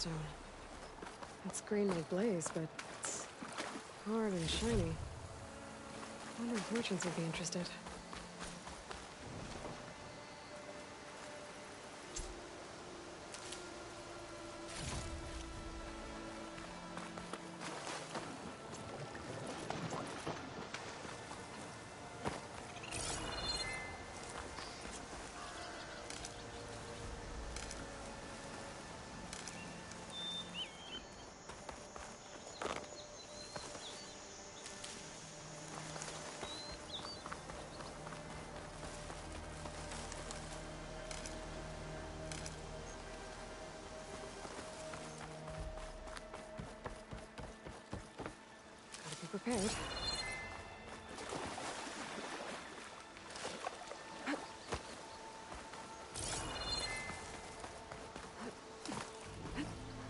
stone. It's green like blaze, but it's hard and shiny. I wonder if merchants would be interested. Prepared.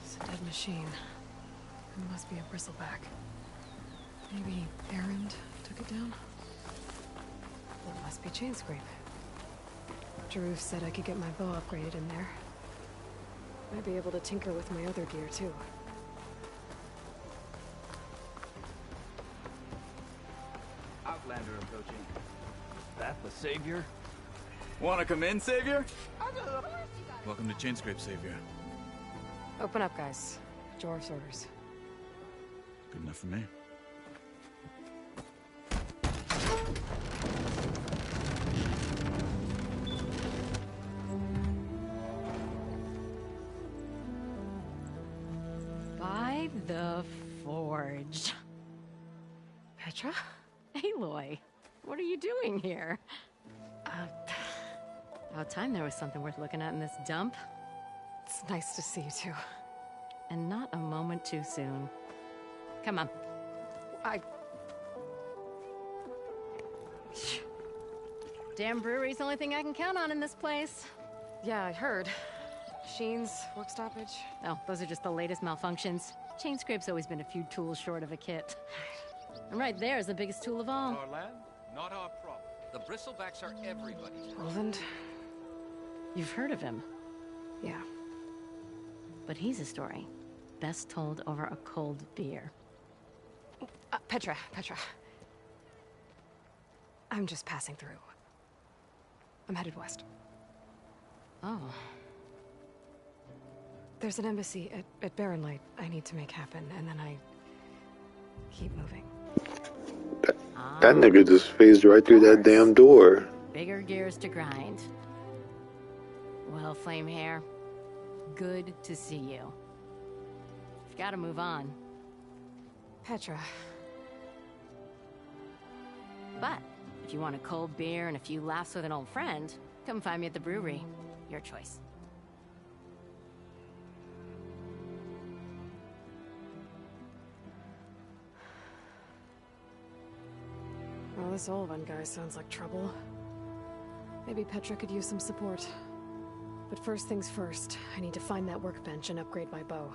It's a dead machine. It must be a bristleback. Maybe Errand took it down? It must be chain scrape. Jaruf said I could get my bow upgraded in there. Might be able to tinker with my other gear too. Outlander approaching. That the Savior? Wanna come in, Savior? Welcome to Chainscrape, Savior. Open up, guys. Jaruf's orders. Good enough for me. By the Forge. Petra? Aloy, what are you doing here? About time there was something worth looking at in this dump. It's nice to see you too. And not a moment too soon. Come on. Damn brewery's the only thing I can count on in this place. Yeah, I heard. Machines, work stoppage. Oh, those are just the latest malfunctions. Chainscrape's always been a few tools short of a kit. And right there is the biggest tool of all. Our land, not our problem. The bristlebacks are everybody's problem. Roland? You've heard of him, Yeah. but he's a story best told over a cold beer. Petra. I'm just passing through. I'm headed west. Oh, There's an embassy at Barren Light I need to make happen, and then I keep moving. That nigga just phased right through that damn door. bigger gears to grind. Well, Flame Hair, good to see you. You've got to move on. Petra. But if you want a cold beer and a few laughs with an old friend, come find me at the brewery. Your choice. Well, this Olvan guy sounds like trouble. Maybe Petra could use some support. But first things first, I need to find that workbench and upgrade my bow.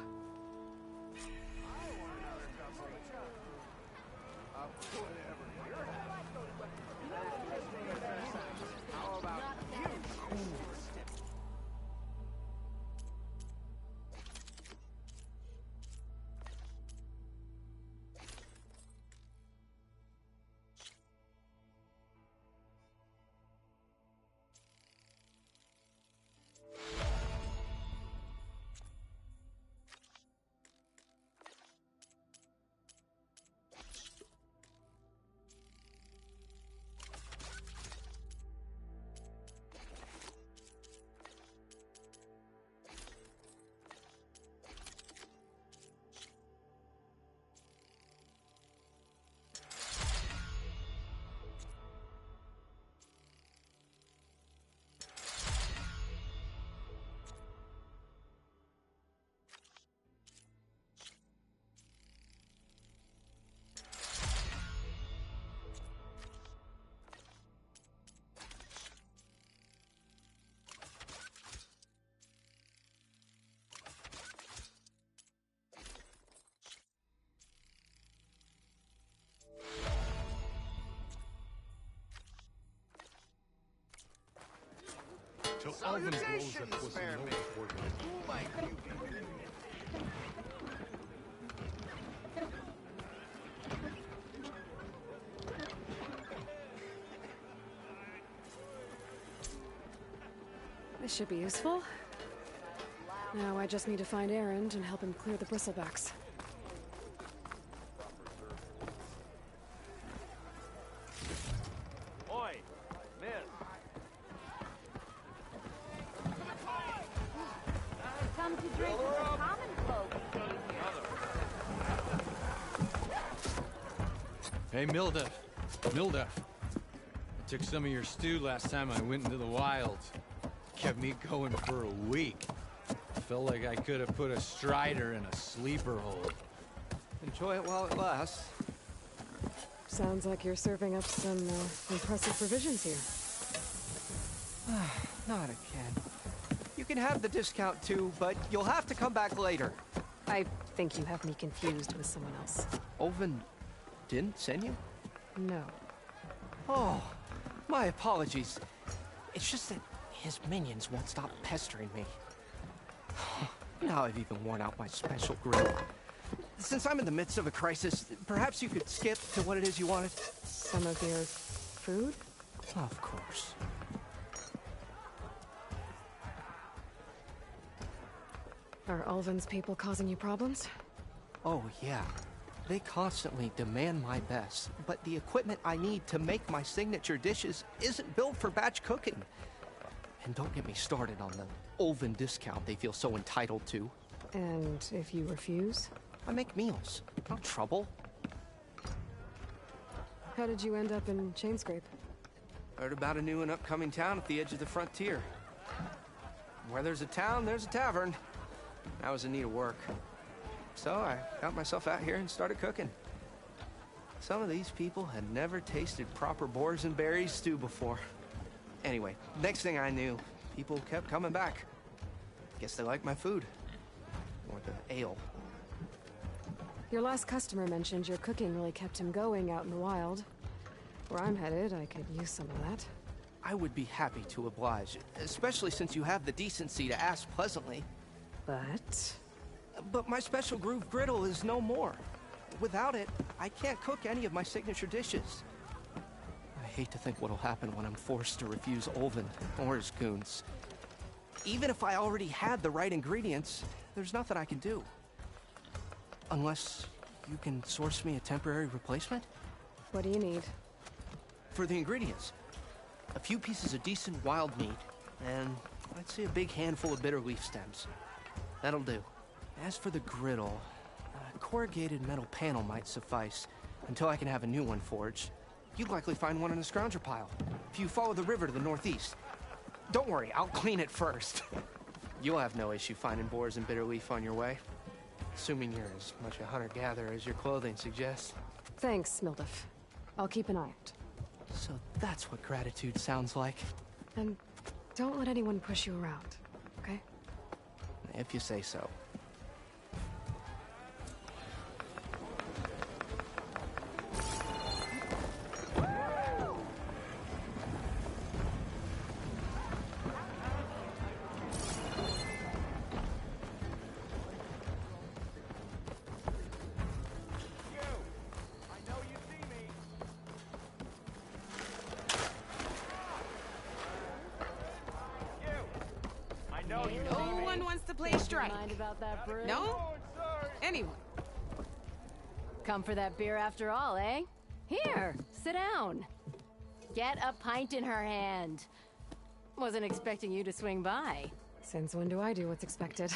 Salutations, fair maiden. Who might you be? This should be useful. Now I just need to find Erend and help him clear the bristlebacks. Oi, miss. Come to drink with the common folk, Savior. Hey, Mildef. Mildef. I took some of your stew last time I went into the wilds. Kept me going for a week. Felt like I could have put a strider in a sleeper hold. Enjoy it while it lasts. Sounds like you're serving up some impressive provisions here. Not again. You can have the discount too, but you'll have to come back later. I think you have me confused with someone else. Olvin didn't send you? No. Oh, my apologies. It's just that his minions won't stop pestering me. Now I've even worn out my special grill. Since I'm in the midst of a crisis, perhaps you could skip to what it is you wanted? Some of your food? Of course. Are Ulvin's people causing you problems? Oh, yeah. They constantly demand my best, but the equipment I need to make my signature dishes isn't built for batch cooking. And don't get me started on the Ulvin discount they feel so entitled to. And if you refuse? I make meals. No trouble. How did you end up in Chainscrape? Heard about a new and upcoming town at the edge of the frontier. Where there's a town, there's a tavern. I was in need of work. So I got myself out here and started cooking. Some of these people had never tasted proper boars and berries stew before. Anyway, next thing I knew, people kept coming back. Guess they liked my food. Or the ale. Your last customer mentioned your cooking really kept him going out in the wild. Where I'm headed, I could use some of that. I would be happy to oblige, especially since you have the decency to ask pleasantly. But my special groove griddle is no more. Without it, I can't cook any of my signature dishes. I hate to think what'll happen when I'm forced to refuse Olvin or his goons. Even if I already had the right ingredients, there's nothing I can do. Unless you can source me a temporary replacement? What do you need? For the ingredients, a few pieces of decent wild meat, and I'd say a big handful of bitter leaf stems. That'll do. As for the griddle, a corrugated metal panel might suffice until I can have a new one forged. You'd likely find one in a scrounger pile if you follow the river to the northeast. Don't worry, I'll clean it first. You'll have no issue finding boars and bitter leaf on your way. Assuming you're as much a hunter-gatherer as your clothing suggests. Thanks, Mildef. I'll keep an eye out. So that's what gratitude sounds like. And don't let anyone push you around, okay? If you say so. No one wants to play strike. Mind about that brew? No? Anyone? Come for that beer after all, eh? Here, sit down. Get a pint in her hand. Wasn't expecting you to swing by. Since when do I do what's expected?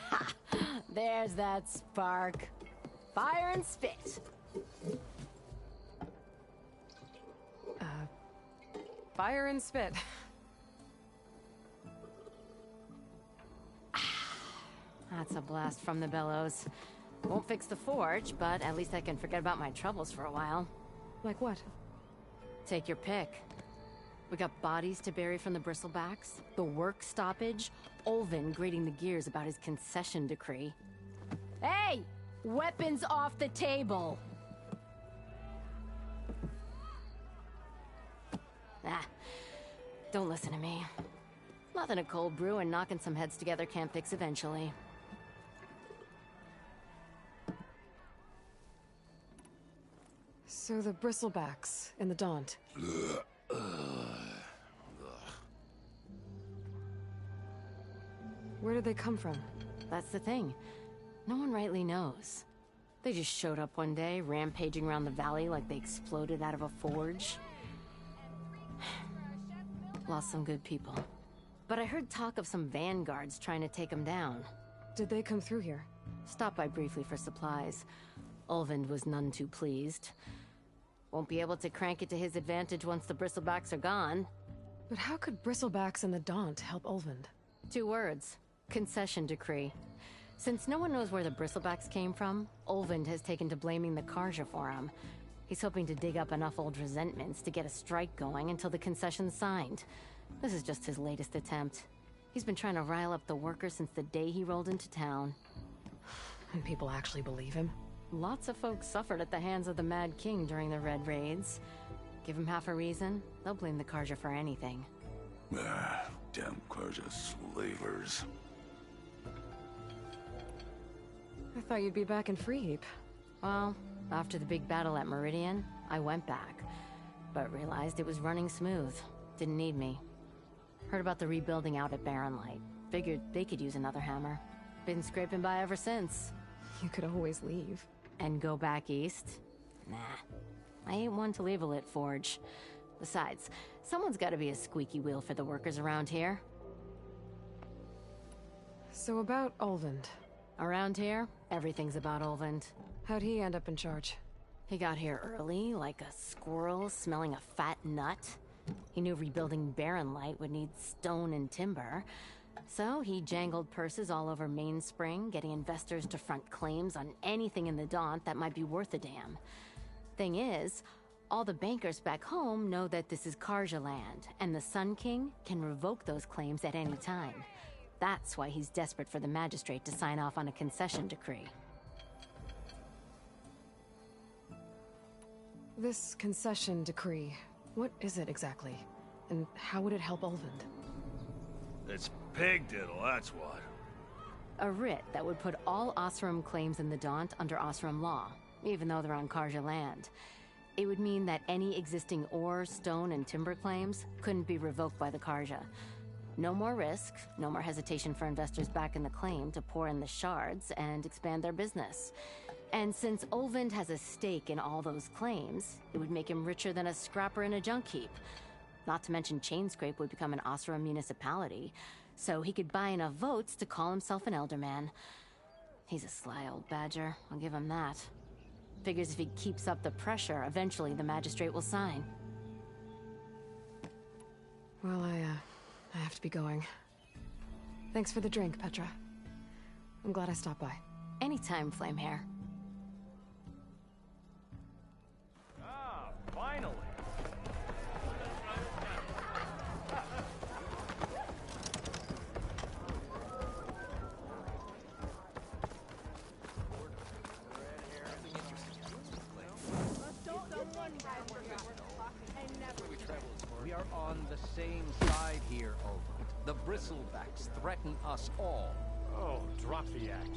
Ha! There's that spark. Fire and spit. Fire and spit. That's a blast from the bellows. Won't fix the forge, but at least I can forget about my troubles for a while. Like what? Take your pick. We got bodies to bury from the bristlebacks, the work stoppage, Olvin grating the gears about his concession decree. Hey! Weapons off the table! Ah, don't listen to me. Nothing a cold brew and knocking some heads together can't fix eventually. So the bristlebacks and the Daunt. did they come from? That's the thing. No one rightly knows. They just showed up one day, rampaging around the valley like they exploded out of a forge. Lost some good people. But I heard talk of some vanguards trying to take them down. Did they come through here? Stopped by briefly for supplies. Ulvund was none too pleased. Won't be able to crank it to his advantage once the bristlebacks are gone. But how could Bristlebacks and the Daunt help Ulvund? 2 words. Concession decree. Since no one knows where the bristlebacks came from, Ulvund has taken to blaming the Karja for him. He's hoping to dig up enough old resentments to get a strike going until the concession's signed. This is just his latest attempt. He's been trying to rile up the workers since the day he rolled into town. And people actually believe him? Lots of folks suffered at the hands of the Mad King during the Red Raids. Give him half a reason, they'll blame the Karja for anything. Damn Karja slavers. I thought you'd be back in Freeheap. Well, after the big battle at Meridian, I went back, but realized it was running smooth. Didn't need me. Heard about the rebuilding out at Barren Light. Figured they could use another hammer. Been scraping by ever since. You could always leave. And go back east? Nah. I ain't one to leave a lit forge. Besides, someone's gotta be a squeaky wheel for the workers around here. So about Ulvund. Around here, everything's about Ulvund. How'd he end up in charge? He got here early, like a squirrel smelling a fat nut. He knew rebuilding Barren Light would need stone and timber. So he jangled purses all over Mainspring, getting investors to front claims on anything in the Daunt that might be worth a damn. Thing is, all the bankers back home know that this is Karja land, and the Sun King can revoke those claims at any time. That's why he's desperate for the magistrate to sign off on a concession decree. This concession decree, what is it exactly? And how would it help Ulvund? It's pig diddle, that's what. A writ that would put all Osram claims in the Daunt under Osram law, even though they're on Karja land. It would mean that any existing ore, stone, and timber claims couldn't be revoked by the Karja. No more risk, no more hesitation for investors back in the claim to pour in the shards and expand their business. And since Ulvund has a stake in all those claims, it would make him richer than a scrapper in a junk heap. Not to mention Chainscrape would become an Osram municipality, so he could buy enough votes to call himself an elderman. He's a sly old badger, I'll give him that. Figures if he keeps up the pressure, eventually the magistrate will sign. Well, I have to be going. Thanks for the drink, Petra. I'm glad I stopped by. Anytime, Flamehair. Ah, finally. We are on the same side here, Ulvund. The Bristlebacks threaten us all. Oh, drop the act.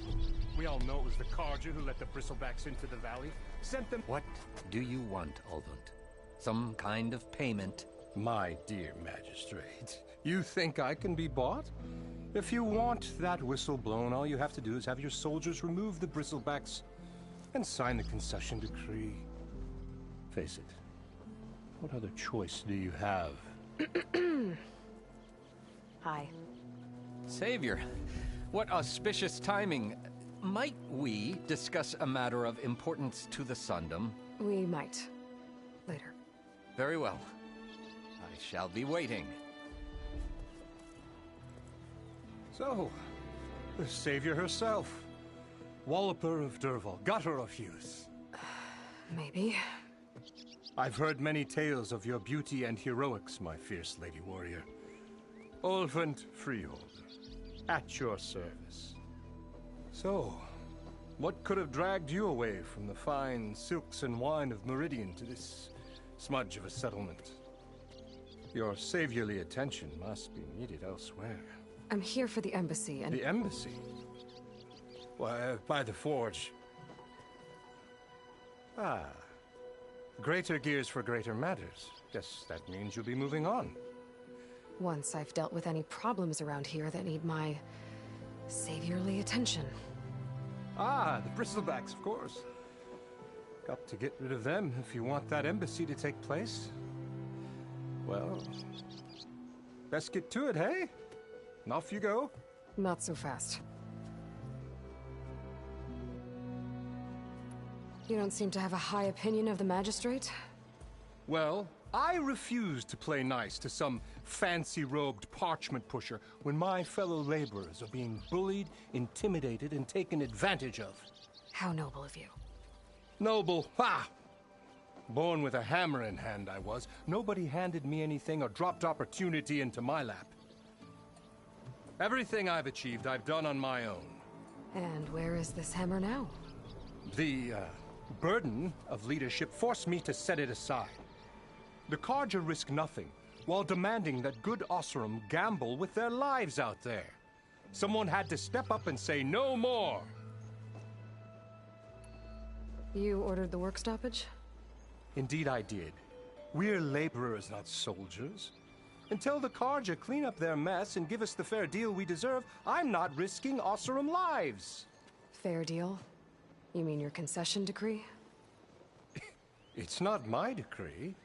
We all know it was the Karja who let the Bristlebacks into the valley. Sent them— What do you want, Ulvund? Some kind of payment? My dear magistrate, you think I can be bought? If you want that whistle blown, all you have to do is have your soldiers remove the Bristlebacks and sign the concession decree. Face it, what other choice do you have? Hi. Savior, what auspicious timing. Might we discuss a matter of importance to the Sundom? We might. Later. Very well. I shall be waiting. So, the savior herself. Walloper of Derval, gutter of youth. Maybe. I've heard many tales of your beauty and heroics, my fierce lady warrior. Ulvund Freeholder, at your service. So, what could have dragged you away from the fine silks and wine of Meridian to this smudge of a settlement? Your saviorly attention must be needed elsewhere. I'm here for the embassy and— The embassy? Why, by the forge. Ah. Greater gears for greater matters. Guess that means you'll be moving on. once I've dealt with any problems around here that need my Saviorly attention. Ah, the bristlebacks, of course. Got to get rid of them if you want that embassy to take place. Well, best get to it, hey? And off you go. Not so fast. You don't seem to have a high opinion of the magistrate? Well, I refuse to play nice to some fancy-robed parchment pusher when my fellow laborers are being bullied, intimidated, and taken advantage of. How noble of you. Noble, ha! Born with a hammer in hand, I was. Nobody handed me anything or dropped opportunity into my lap. Everything I've achieved, I've done on my own. And where is this hammer now? The, burden of leadership forced me to set it aside. The Carja risk nothing, while demanding that good Osseram gamble with their lives out there. Someone had to step up and say no more. You ordered the work stoppage? Indeed I did. We're laborers, not soldiers. Until the Carja clean up their mess and give us the fair deal we deserve, I'm not risking Osseram lives. Fair deal? You mean your concession decree? It's not my decree.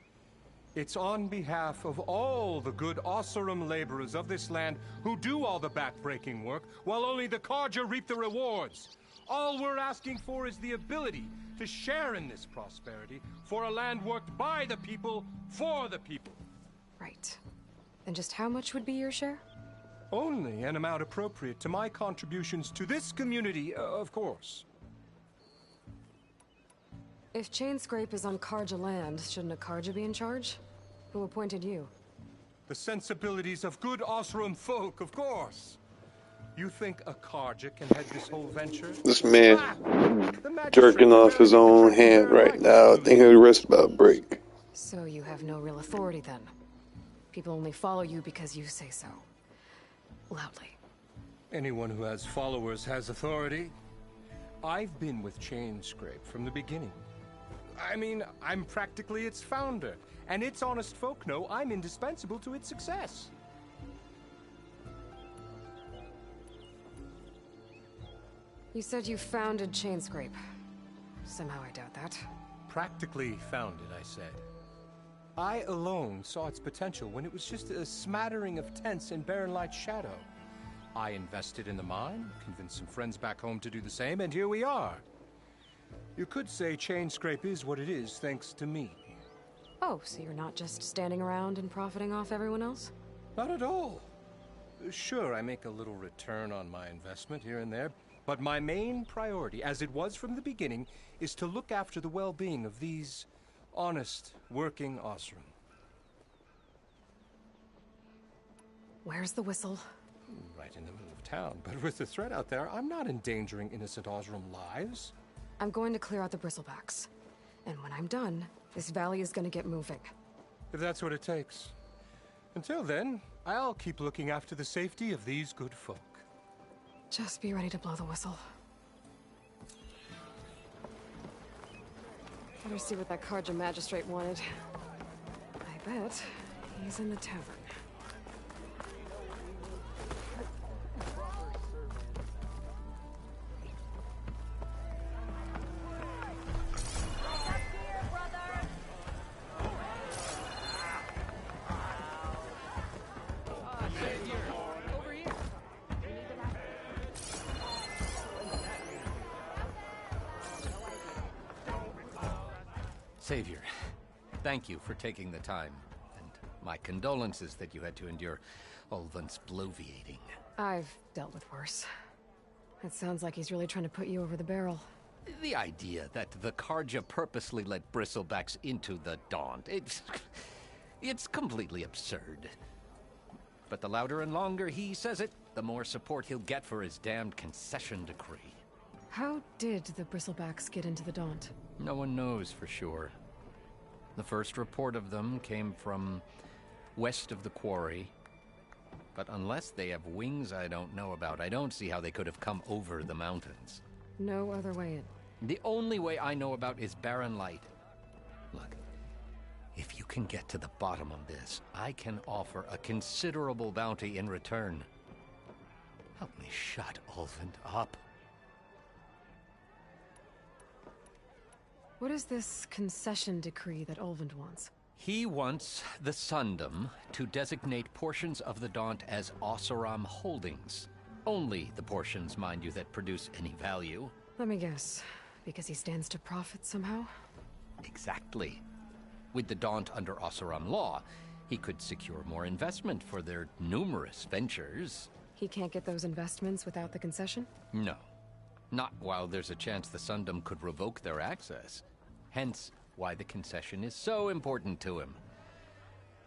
It's on behalf of all the good Osseram laborers of this land who do all the back-breaking work, while only the Carja reap the rewards. All we're asking for is the ability to share in this prosperity for a land worked by the people, for the people. Right. And just how much would be your share? Only an amount appropriate to my contributions to this community, of course. If Chainscrape is on Carja land, shouldn't a Carja be in charge? Who appointed you? The sensibilities of good Osseram folk, of course. You think a Carja can head this whole venture? This man jerking off his own hand right now. I think he'll rest about a break. So you have no real authority then? People only follow you because you say so. Loudly. Anyone who has followers has authority. I've been with Chainscrape from the beginning. I mean, I'm practically its founder, and its honest folk know I'm indispensable to its success. You said you founded Chainscrape. Somehow I doubt that. Practically founded, I said. I alone saw its potential when it was just a smattering of tents in Barren Light's shadow. I invested in the mine, convinced some friends back home to do the same, and here we are. You could say Chainscrape is what it is thanks to me. Oh, so you're not just standing around and profiting off everyone else? Not at all. Sure, I make a little return on my investment here and there, but my main priority, as it was from the beginning, is to look after the well-being of these honest, working Osseram. Where's the whistle? Right in the middle of town, but with the threat out there, I'm not endangering innocent Osseram lives. I'm going to clear out the bristlebacks. And when I'm done, this valley is going to get moving. If that's what it takes. Until then, I'll keep looking after the safety of these good folk. Just be ready to blow the whistle. Better see what that Carja magistrate wanted. I bet he's in the tavern. Savior, thank you for taking the time, and my condolences that you had to endure Ulvin's bloviating. I've dealt with worse. It sounds like he's really trying to put you over the barrel. The idea that the Carja purposely let bristlebacks into the Daunt, it's completely absurd. But the louder and longer he says it, the more support he'll get for his damned concession decree. How did the bristlebacks get into the Daunt? No one knows for sure. The first report of them came from west of the quarry. But unless they have wings I don't know about, I don't see how they could have come over the mountains. No other way in. The only way I know about is Barren Light. Look, if you can get to the bottom of this, I can offer a considerable bounty in return. Help me shut Ulvund up. What is this concession decree that Ulvund wants? He wants the Sundom to designate portions of the Daunt as Oseram holdings. Only the portions, mind you, that produce any value. Let me guess. Because he stands to profit somehow? Exactly. With the Daunt under Oseram law, he could secure more investment for their numerous ventures. He can't get those investments without the concession? No. Not while there's a chance the Sundom could revoke their access. Hence, why the concession is so important to him.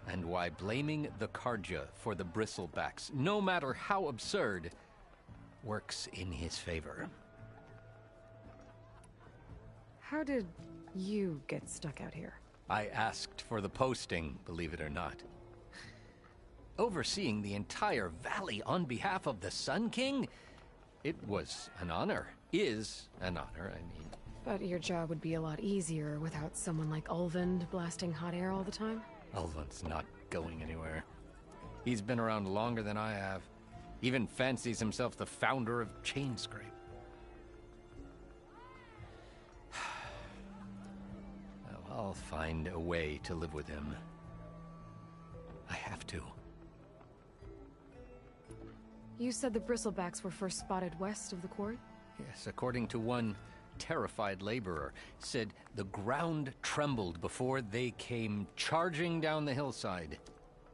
And why blaming the Karja for the bristlebacks, no matter how absurd, works in his favor. How did you get stuck out here? I asked for the posting, believe it or not. Overseeing the entire valley on behalf of the Sun King? It was an honor. Is an honor, I mean. But your job would be a lot easier without someone like Ulvund blasting hot air all the time? Ulvund's not going anywhere. He's been around longer than I have. Even fancies himself the founder of Chainscrape. I'll find a way to live with him. I have to. You said the bristlebacks were first spotted west of the quarry? Yes, according to one terrified laborer, said the ground trembled before they came charging down the hillside.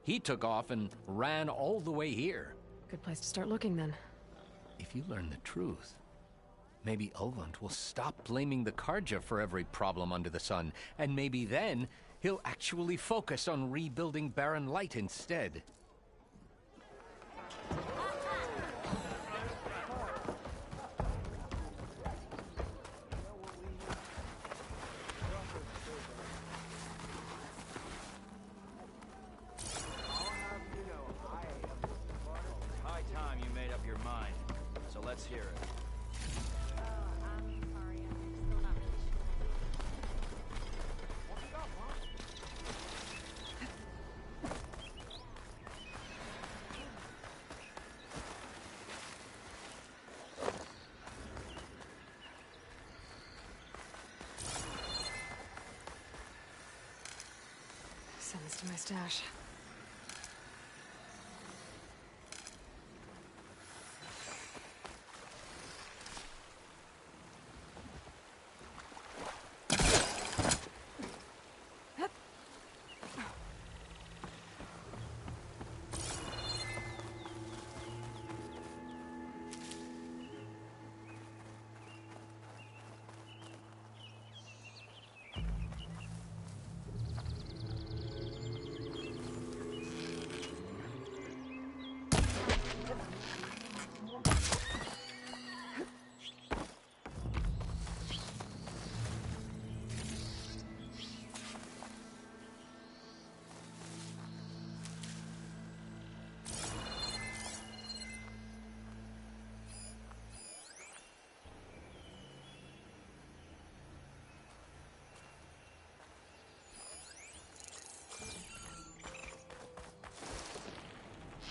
He took off and ran all the way here. Good place to start looking, then. If you learn the truth, maybe Ulvund will stop blaming the Karja for every problem under the sun, and maybe then he'll actually focus on rebuilding Barren Light instead. High time you made up your mind. So let's hear it. Send this to my stash.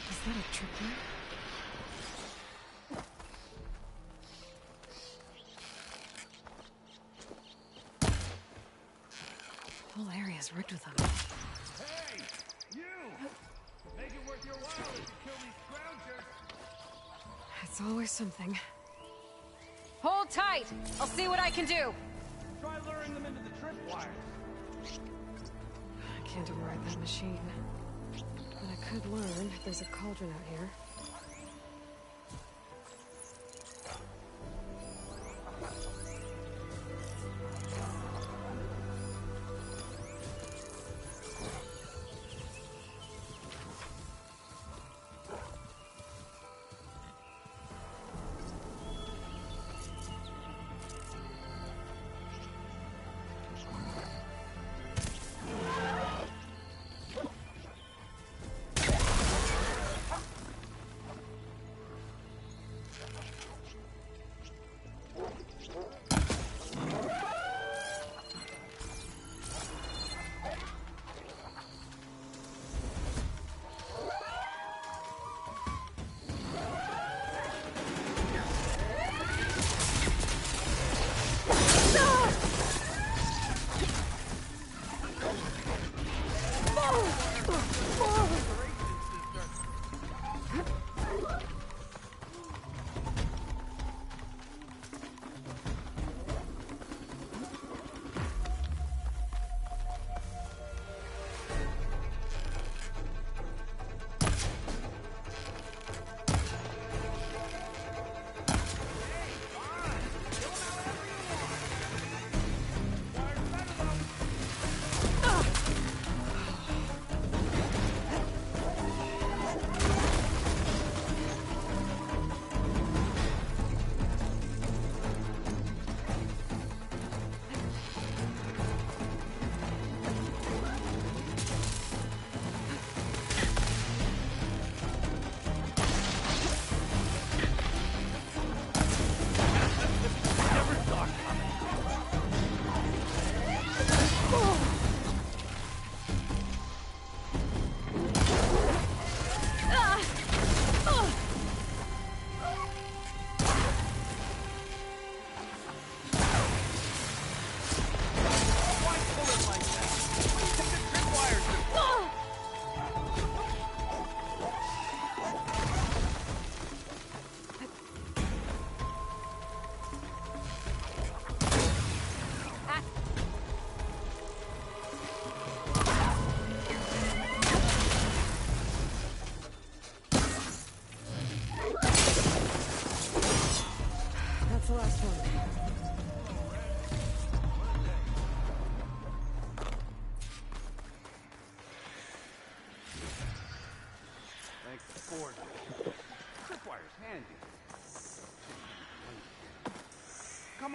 Is that a tripwire? The whole area's rigged with them. Hey! You! Make it worth your while if you kill these scroungers! It's always something. Hold tight! I'll see what I can do! Try luring them into the tripwire. I can't override that machine. But I could learn if there's a cauldron out here.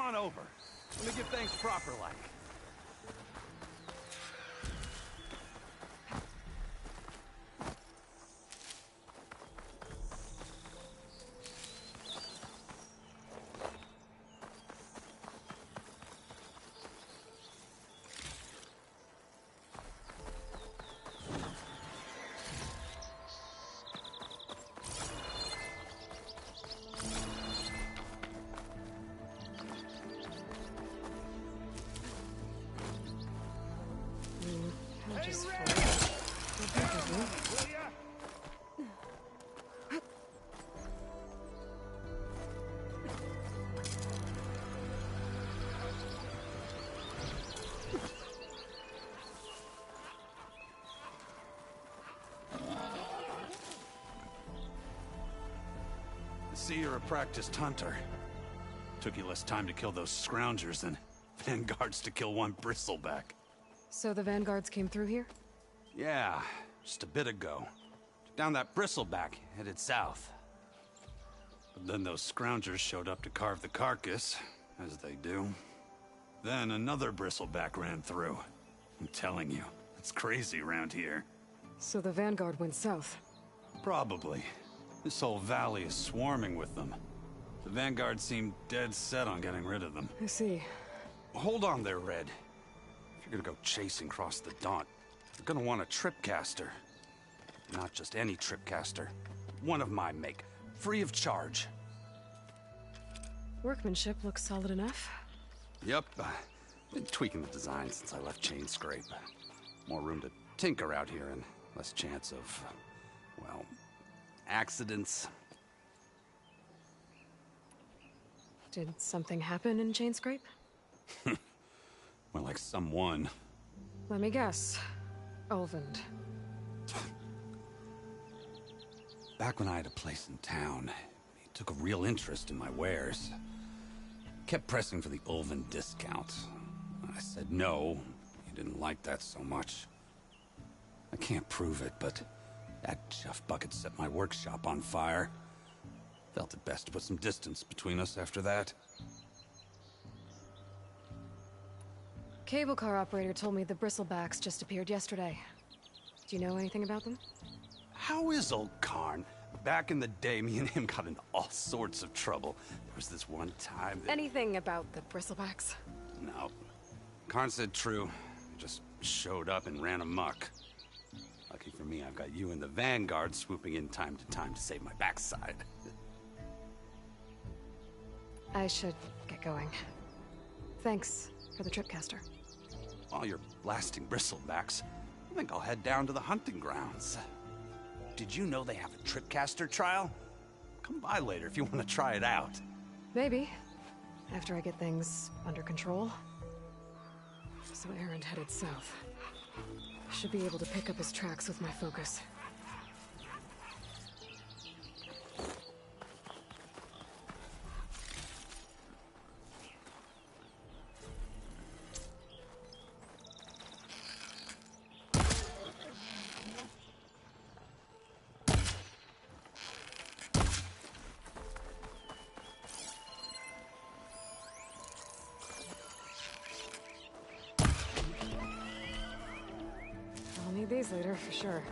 on over. Let me get things proper like. Just Hey, for... will ya? I see you're a practiced hunter. Took you less time to kill those scroungers than vanguards to kill one bristleback. So the vanguards came through here? Yeah, just a bit ago. Down that bristleback, headed south. But then those scroungers showed up to carve the carcass, as they do. Then another bristleback ran through. I'm telling you, it's crazy around here. So the vanguard went south? Probably. This whole valley is swarming with them. The vanguard seemed dead set on getting rid of them. I see. Hold on there, Red. If you're gonna go chasing across the Daunt, you're gonna want a tripcaster. Not just any tripcaster. One of my make. Free of charge. Workmanship looks solid enough. Yep. Been tweaking the design since I left Chain Scrape. More room to tinker out here and less chance of, well, accidents. Did something happen in Chain Scrape? Well, like someone. Let me guess. Ulvund. Back when I had a place in town, he took a real interest in my wares. Kept pressing for the Ulvund discount. I said no. He didn't like that so much. I can't prove it, but that chuff bucket set my workshop on fire. Felt it best to put some distance between us after that. Cable car operator told me the bristlebacks just appeared yesterday. Do you know anything about them? How is old Karn? Back in the day, me and him got into all sorts of trouble. There was this one time that... Anything about the bristlebacks? No. Karn said true. Just showed up and ran amok. Lucky for me, I've got you and the Vanguard swooping in time to save my backside. I should get going. Thanks for the tripcaster. While you're blasting bristlebacks, I think I'll head down to the hunting grounds. Did you know they have a tripcaster trial? Come by later if you want to try it out. Maybe. After I get things under control. So Erend headed south. Should be able to pick up his tracks with my focus. I'll need these later, for sure.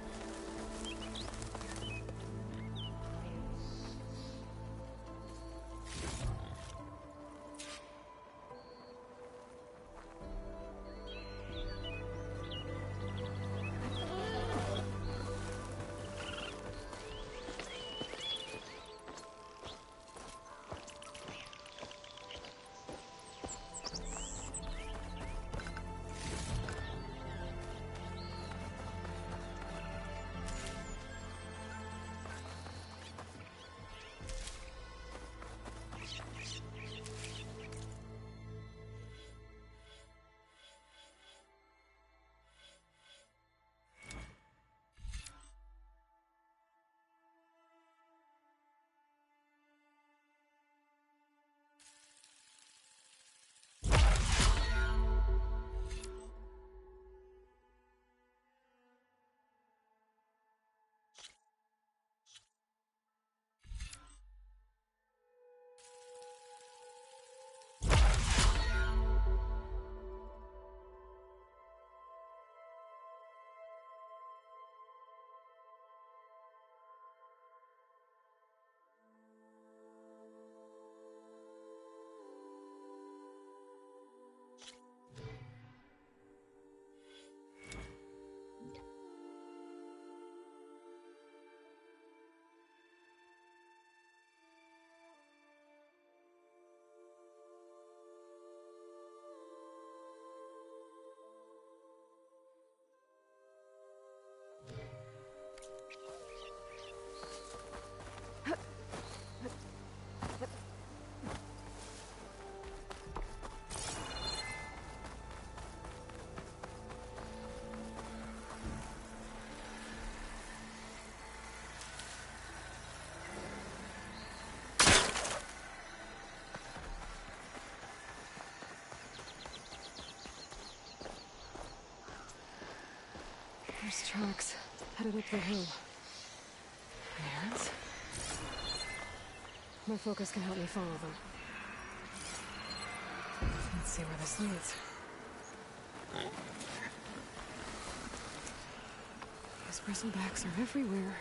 There's tracks headed up the hill. Errands? My focus can help me follow them. Let's see where this leads. These bristlebacks are everywhere.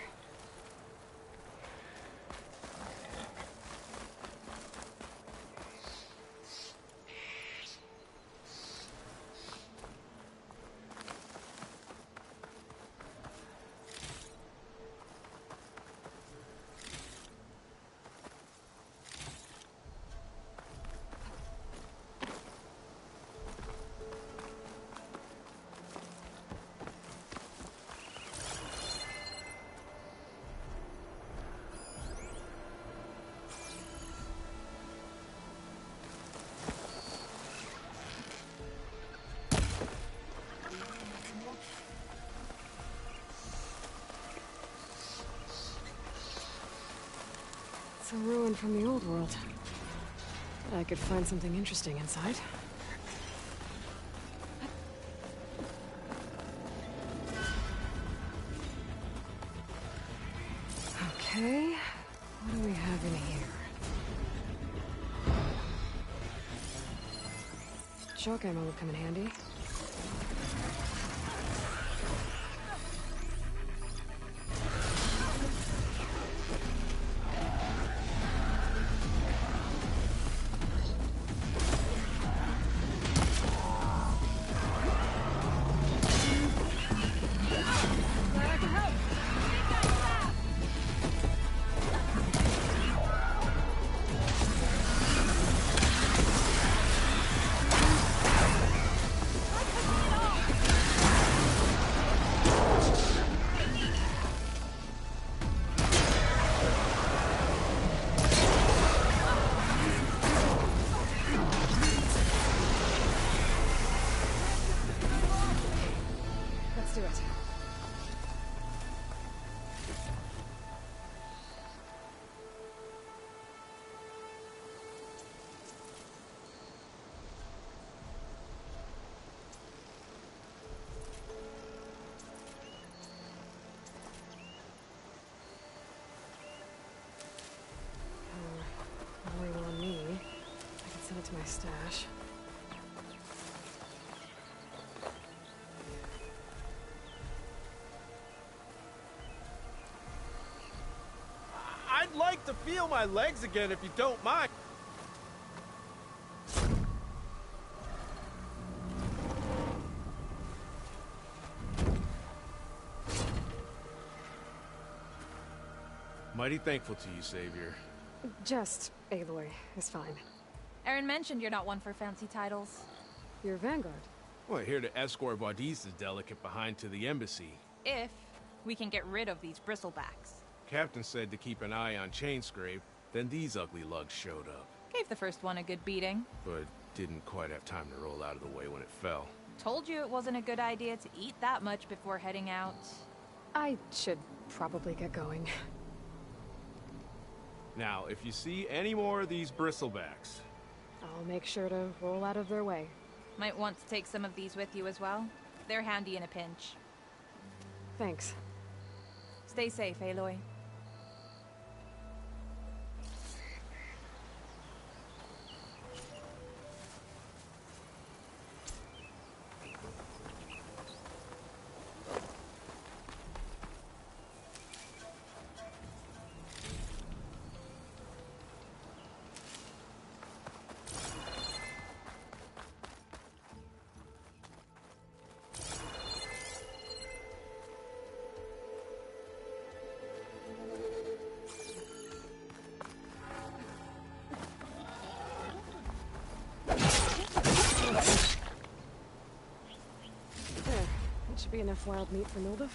It's a ruin from the old world. I could find something interesting inside. Okay, what do we have in here? Shock ammo would come in handy. Let's do it. Rolling on me. I can send it to my stash. I'd like to feel my legs again if you don't mind. Mighty thankful to you, Savior. Just Aloy is fine. Aaron mentioned you're not one for fancy titles. You're Vanguard. Well, here to escort Wadis' delicate behind to the embassy. If we can get rid of these bristlebacks. Captain said to keep an eye on Chainscrape, then these ugly lugs showed up. Gave the first one a good beating. But didn't quite have time to roll out of the way when it fell. Told you it wasn't a good idea to eat that much before heading out. I should probably get going. Now, if you see any more of these bristlebacks... I'll make sure to roll out of their way. Might want to take some of these with you as well. They're handy in a pinch. Thanks. Stay safe, Aloy. Should be enough wild meat for Mildef.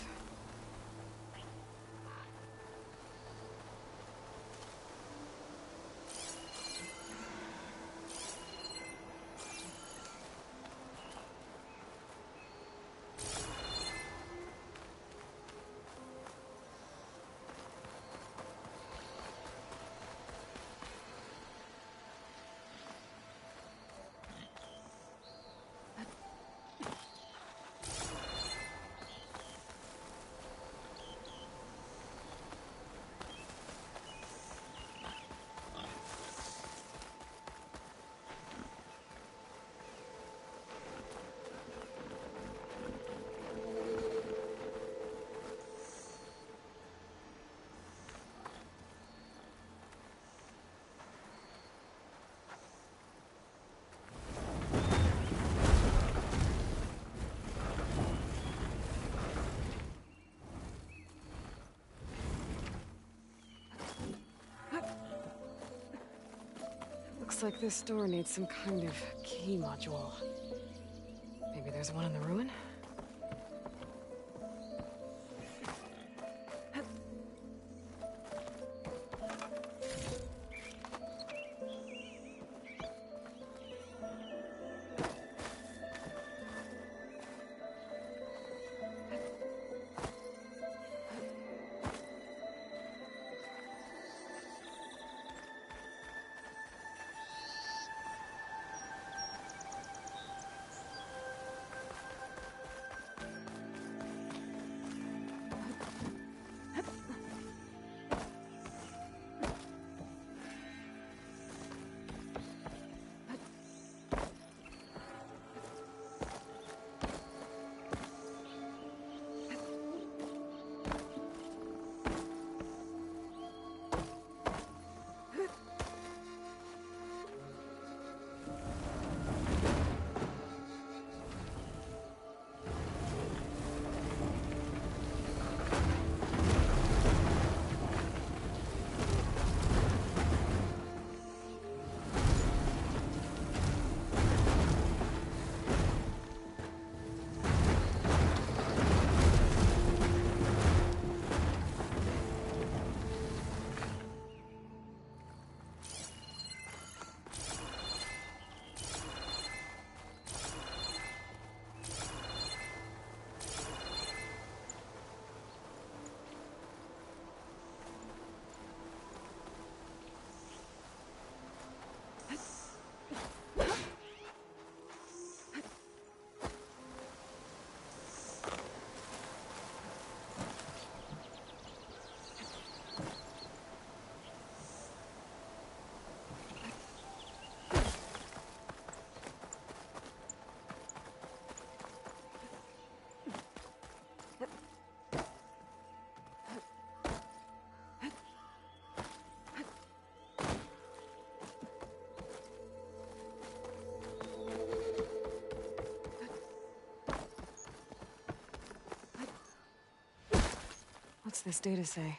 Looks like this door needs some kind of key module. Maybe there's one in the ruin? What's this data say?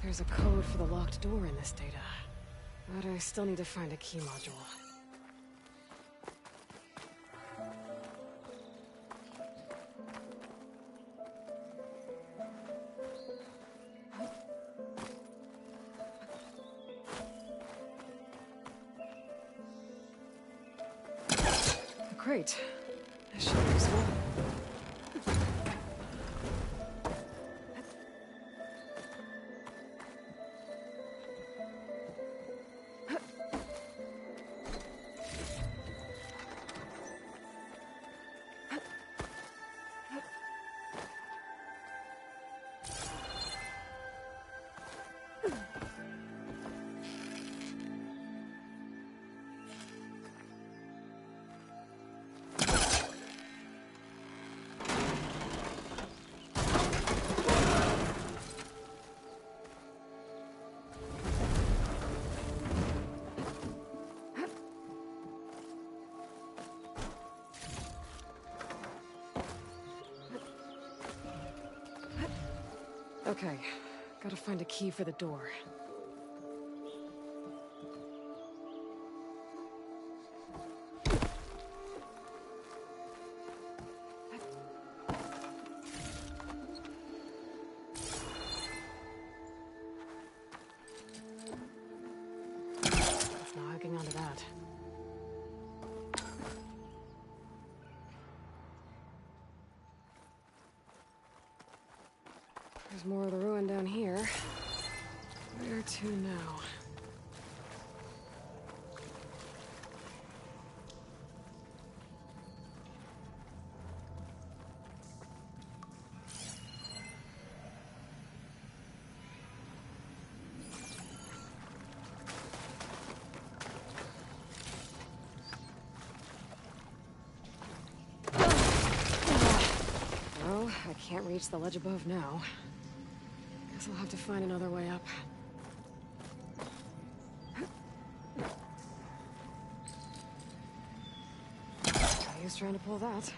There's a code for the locked door in this data. But I still need to find a key module. Great. This should be useful. Okay, gotta find a key for the door. It's not hooking onto that. There's more of the ruin down here. Where to now? Well, I can't reach the ledge above now. Guess I'll have to find another way up. He was trying to pull that.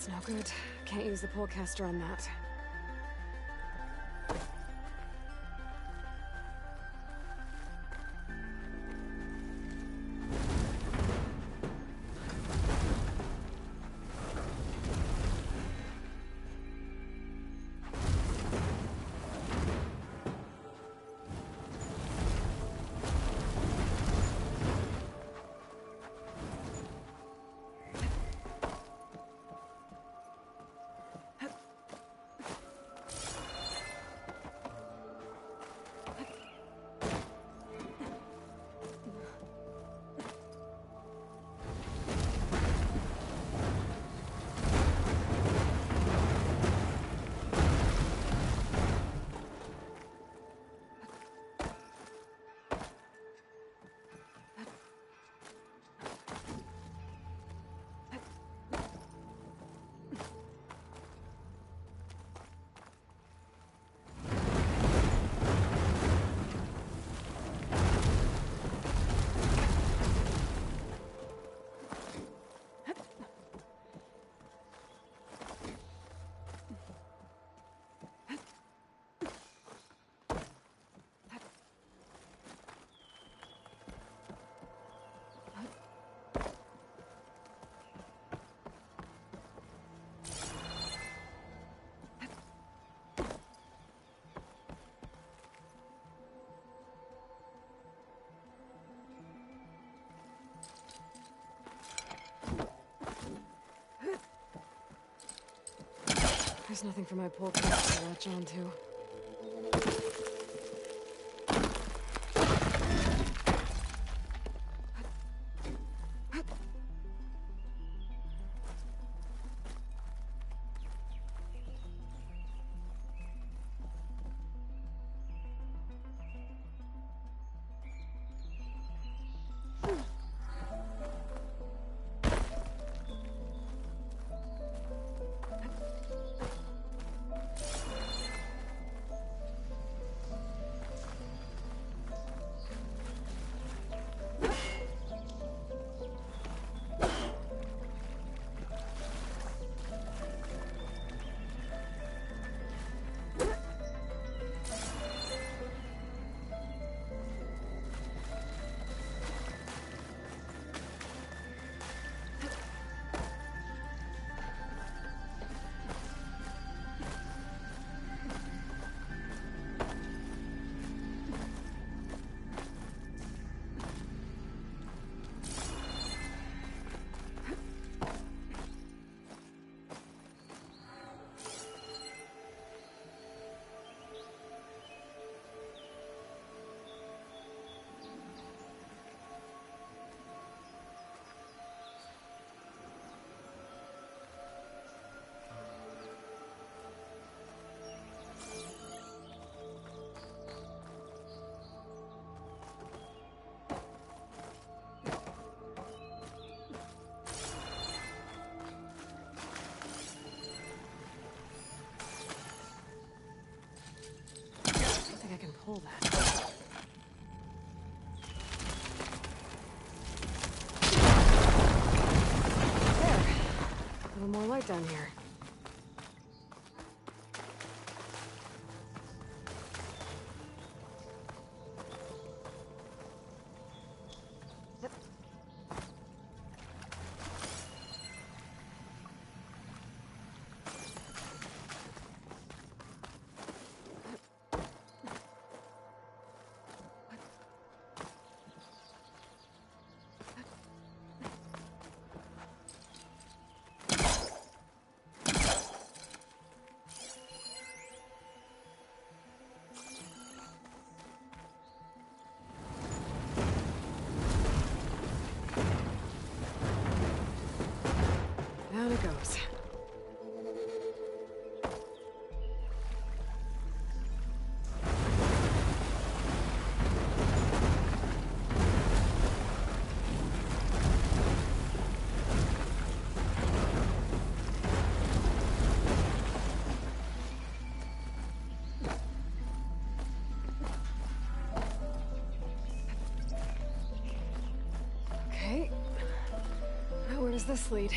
That's no good. Can't use the polecaster on that. There's nothing for my polecaster to latch onto. I can pull that. There. A little more light down here. Down it goes. Okay. Now where does this lead?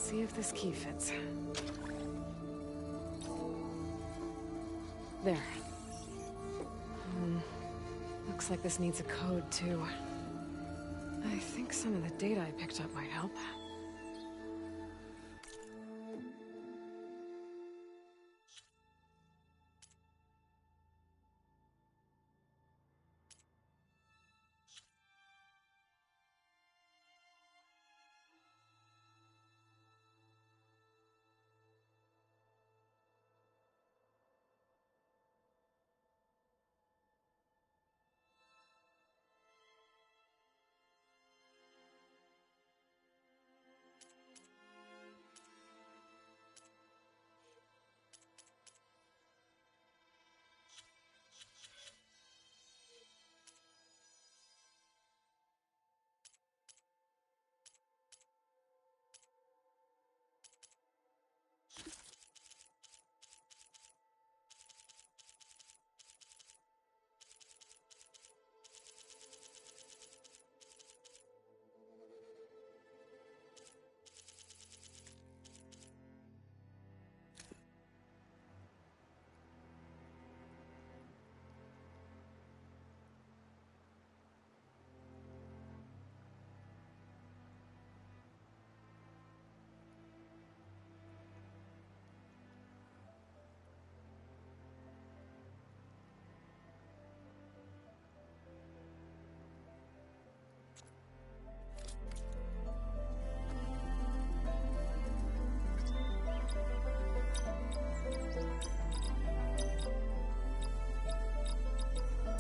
see if this key fits. There. Looks like this needs a code, too. I think some of the data I picked up might help.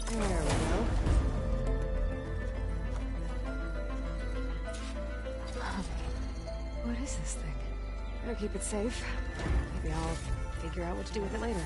There we go. What is this thing? Better keep it safe. Maybe I'll figure out what to do with it later.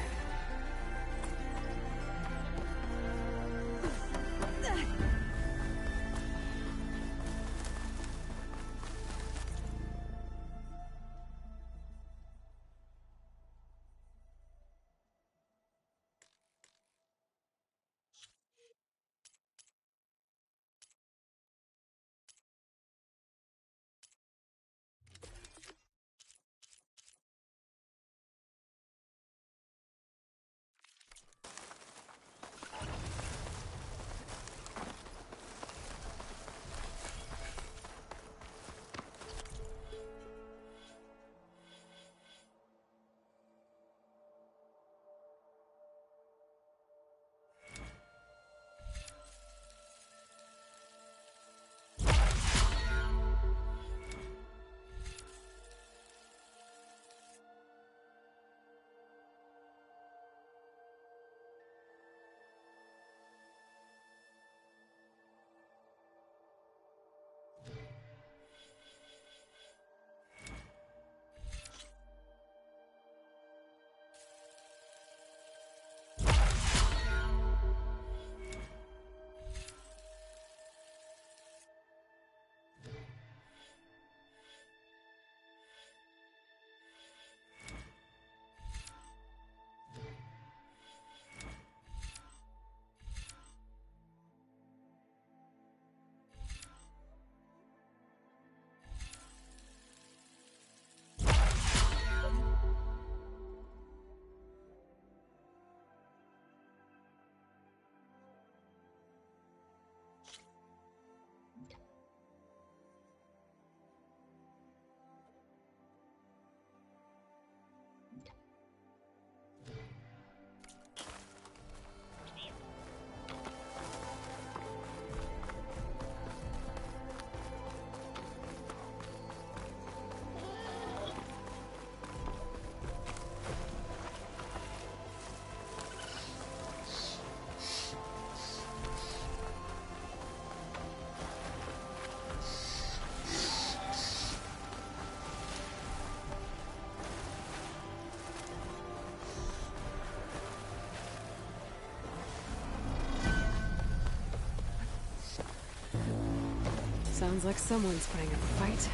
Sounds like someone's putting up a fight.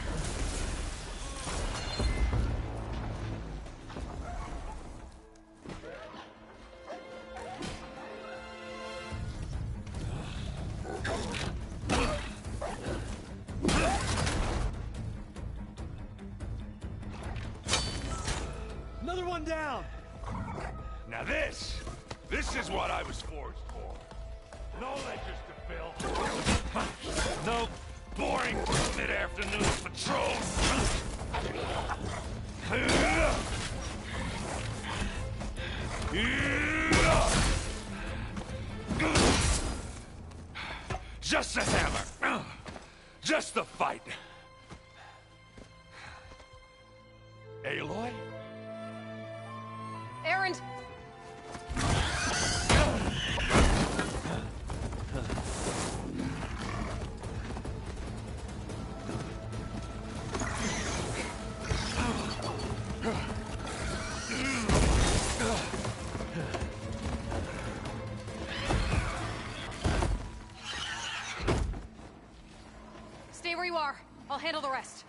Another one down! Now this is what I was forged for. No ledgers to fill. No boring mid-afternoon patrols. Just a hammer. Just the fight. Aloy? Erend! Stay where you are. I'll handle the rest.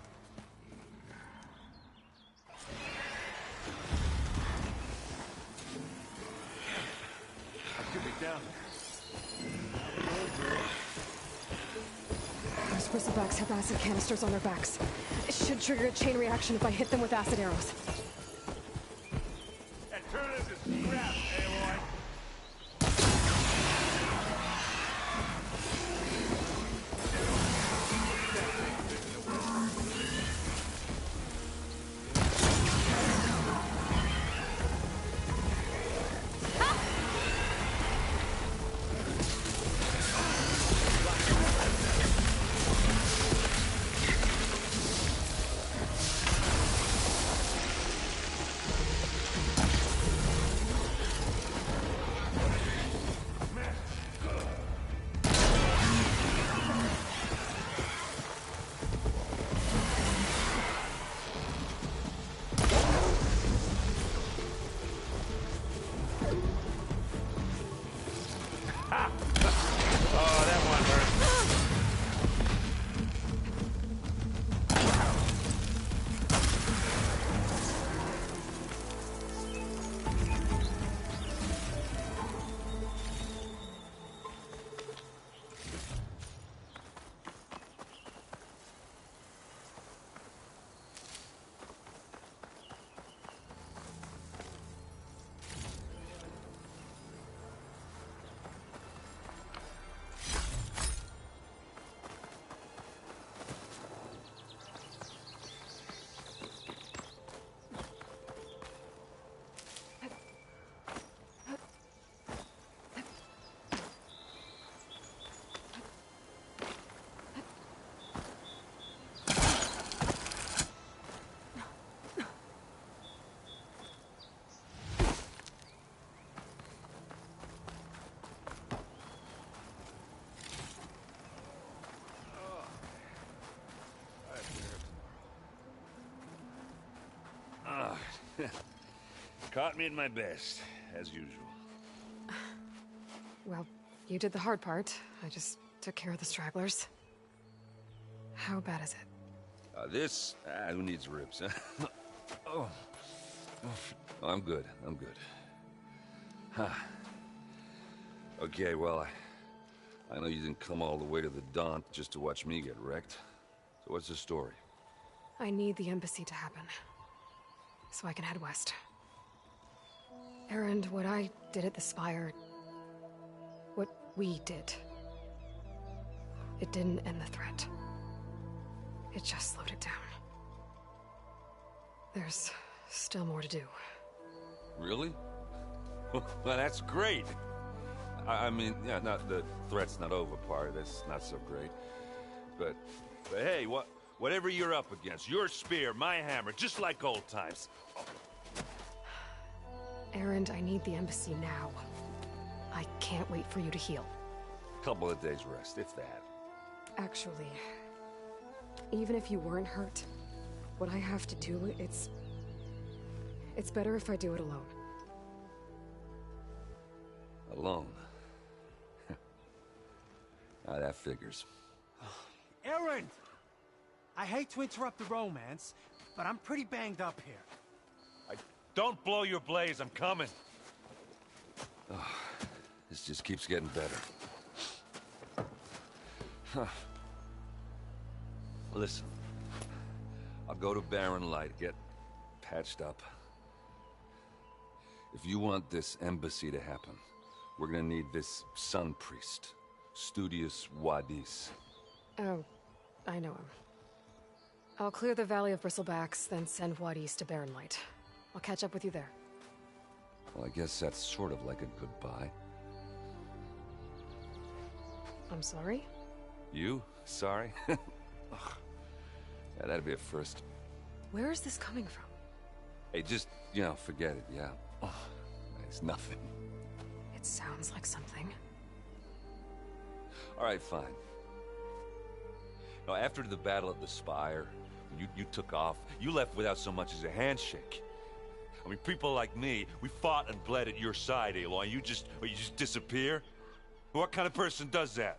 Down. Those bristlebacks have acid canisters on their backs. It should trigger a chain reaction if I hit them with acid arrows. And turn this is crap, Aloy. Caught me at my best, as usual. Well, you did the hard part. I just took care of the stragglers. How bad is it? Who needs ribs, huh? Oh. I'm good. I'm good. Huh. Okay, well, I know you didn't come all the way to the Daunt just to watch me get wrecked. So what's the story? I need the embassy to happen, so I can head west. Erend, what I did at the Spire... what we did... it didn't end the threat. It just slowed it down. There's still more to do. Really? Well, that's great. I mean, yeah, not the threat's not over part. That's not so great. But hey, whatever you're up against, your spear, my hammer, just like old times. Erend, I need the embassy now. I can't wait for you to heal. Couple of days rest, if that. Actually, even if you weren't hurt, what I have to do, it's better if I do it alone. Alone? Ah, that figures. Erend! I hate to interrupt the romance, but I'm pretty banged up here. Don't blow your blaze, I'm coming. Oh, this just keeps getting better. Huh. Listen, I'll go to Barren Light, get patched up. If you want this embassy to happen, we're gonna need this sun priest, Studius Wadis. Oh, I know him. I'll clear the Valley of Bristlebacks, then send Wadis to Barren Light. I'll catch up with you there. Well, I guess that's sort of like a goodbye. I'm sorry? You? Sorry? Ugh. Yeah, that'd be a first. Where is this coming from? Hey, just, forget it, yeah. Ugh. It's nothing. It sounds like something. All right, fine. Now, after the battle at the Spire, when you took off, you left without so much as a handshake. I mean, people like me, we fought and bled at your side, Aloy. You just disappear? What kind of person does that?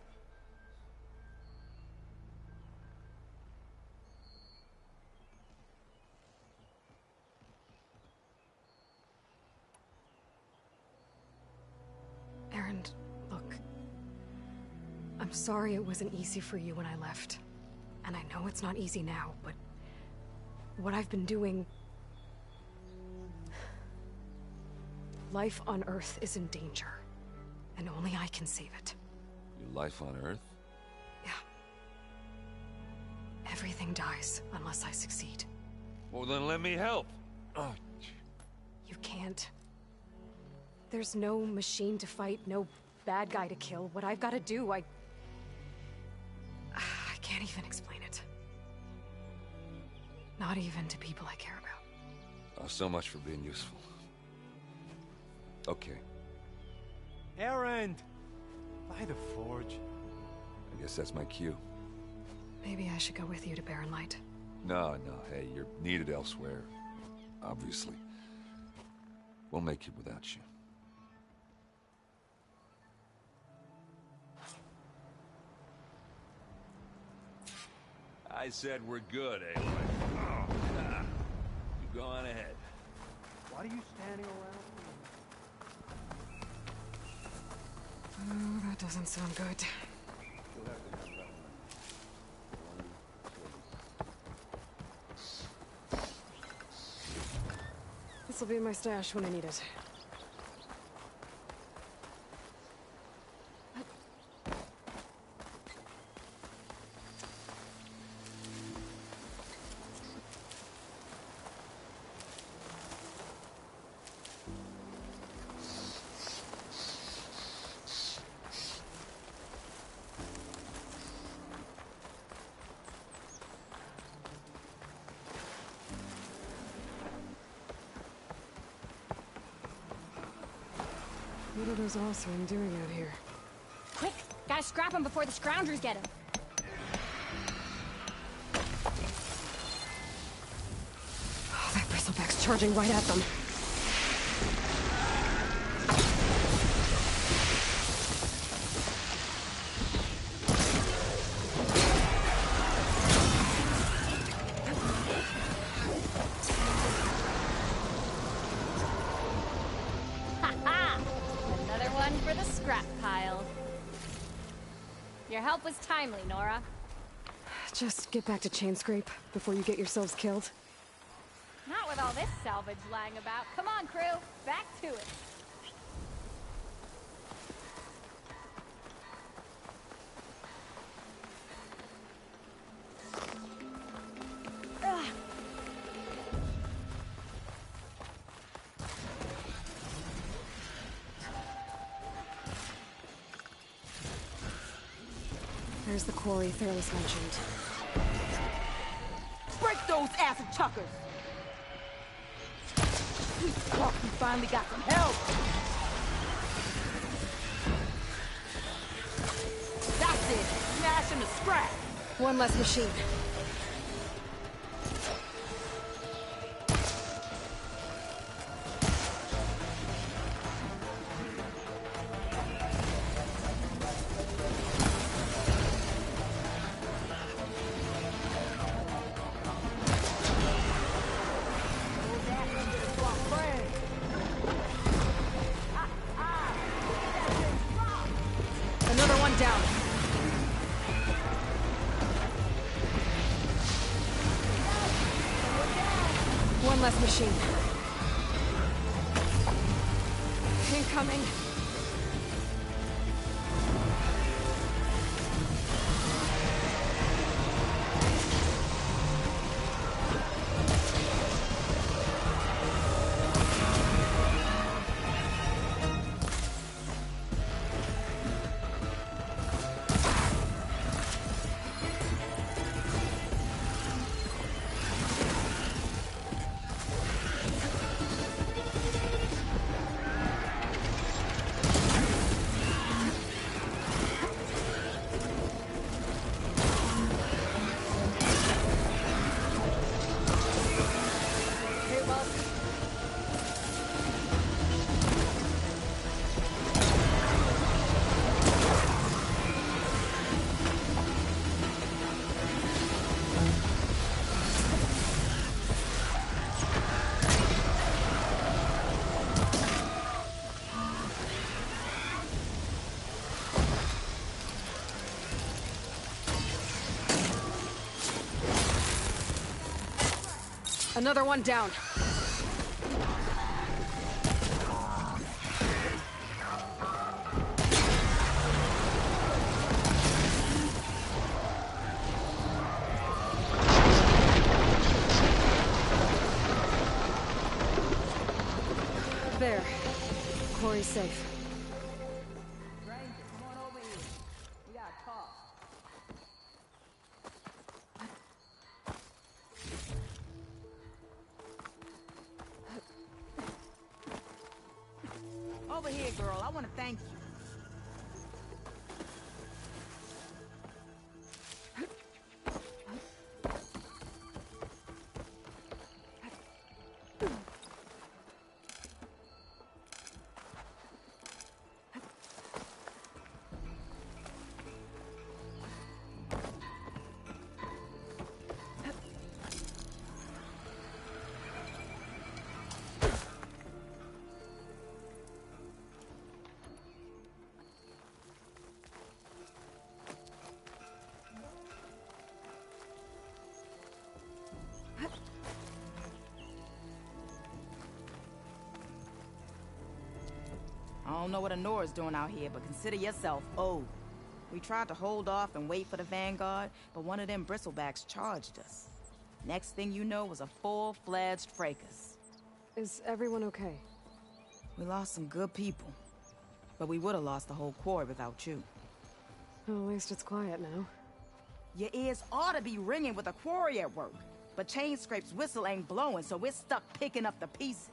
Erend, look. I'm sorry it wasn't easy for you when I left. And I know it's not easy now, but what I've been doing... Life on Earth is in danger, and only I can save it. Your life on Earth? Yeah. Everything dies unless I succeed. Well, then let me help. Oh. You can't. There's no machine to fight, no bad guy to kill. What I've got to do, I can't even explain it. Not even to people I care about. Oh, so much for being useful. Okay. Erend! By the forge. I guess that's my cue. Maybe I should go with you to Barren Light. No, hey, you're needed elsewhere. Obviously. We'll make it without you. I said we're good, Aloy. Oh, you go on ahead. What are you standing around? Oh, that doesn't sound good. This'll be in my stash when I need it. What are those Osrim doing out here? Quick! Gotta scrap him before the Scroungers get him. Oh, that bristleback's charging right at them. Your help was timely, Nora. Just get back to Chainscrape before you get yourselves killed. Not with all this salvage lying about. Come on, crew. Back to it. There's the quarry Thairless mentioned. Break those acid chuckers! Sweet fuck, we finally got some help! That's it! Smash him to scrap! One less machine. Down. One less machine. Incoming. Another one down. There. Quarry's safe. Over here, girl. I want to thank you. I don't know what Honora's doing out here, but consider yourself owed. We tried to hold off and wait for the Vanguard, but one of them bristlebacks charged us. Next thing you know was a full-fledged fracas. Is everyone okay? We lost some good people, but we would have lost the whole quarry without you. Well, at least it's quiet now. Your ears ought to be ringing with a quarry at work, but Chainscrape's whistle ain't blowing, so we're stuck picking up the pieces.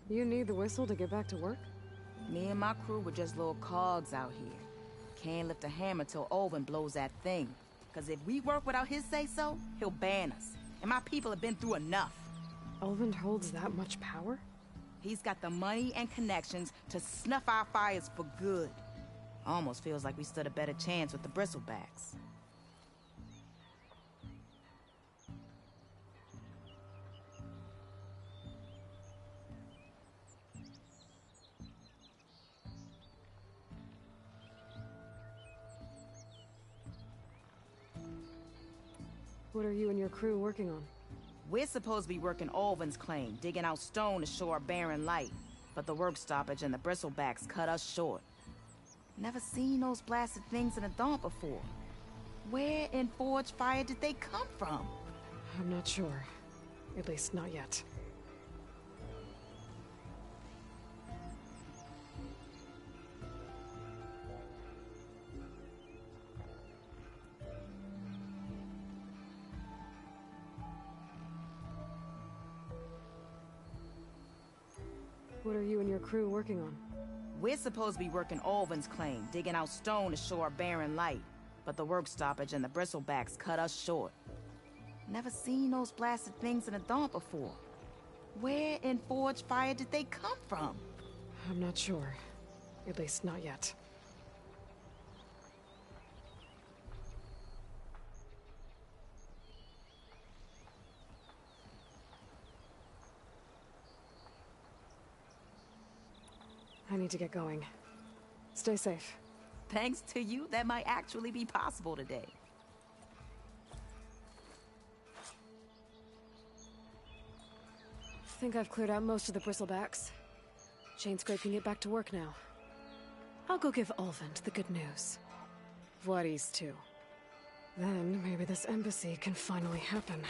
You need the whistle to get back to work? Me and my crew were just little cogs out here. Can't lift a hammer till Olvin blows that thing. Cause if we work without his say-so, he'll ban us. And my people have been through enough. Olvin holds that much power? He's got the money and connections to snuff our fires for good. Almost feels like we stood a better chance with the bristlebacks. What are you and your crew working on? We're supposed to be working Olvin's claim, digging out stone to show our barren light. But the work stoppage and the bristlebacks cut us short. Never seen those blasted things in a dump before. Where in Forge Fire did they come from? I'm not sure. At least not yet. What are you and your crew working on? We're supposed to be working Olvin's claim, digging out stone to show our barren light. but the work stoppage and the bristlebacks cut us short. Never seen those blasted things in the Dawn before. Where in Forge Fire did they come from? I'm not sure. At least not yet. I need to get going. Stay safe. Thanks to you, that might actually be possible today. I think I've cleared out most of the bristlebacks. Chainscrape can get back to work now. I'll go give Ulvund the good news. Vladis too. Then maybe this embassy can finally happen.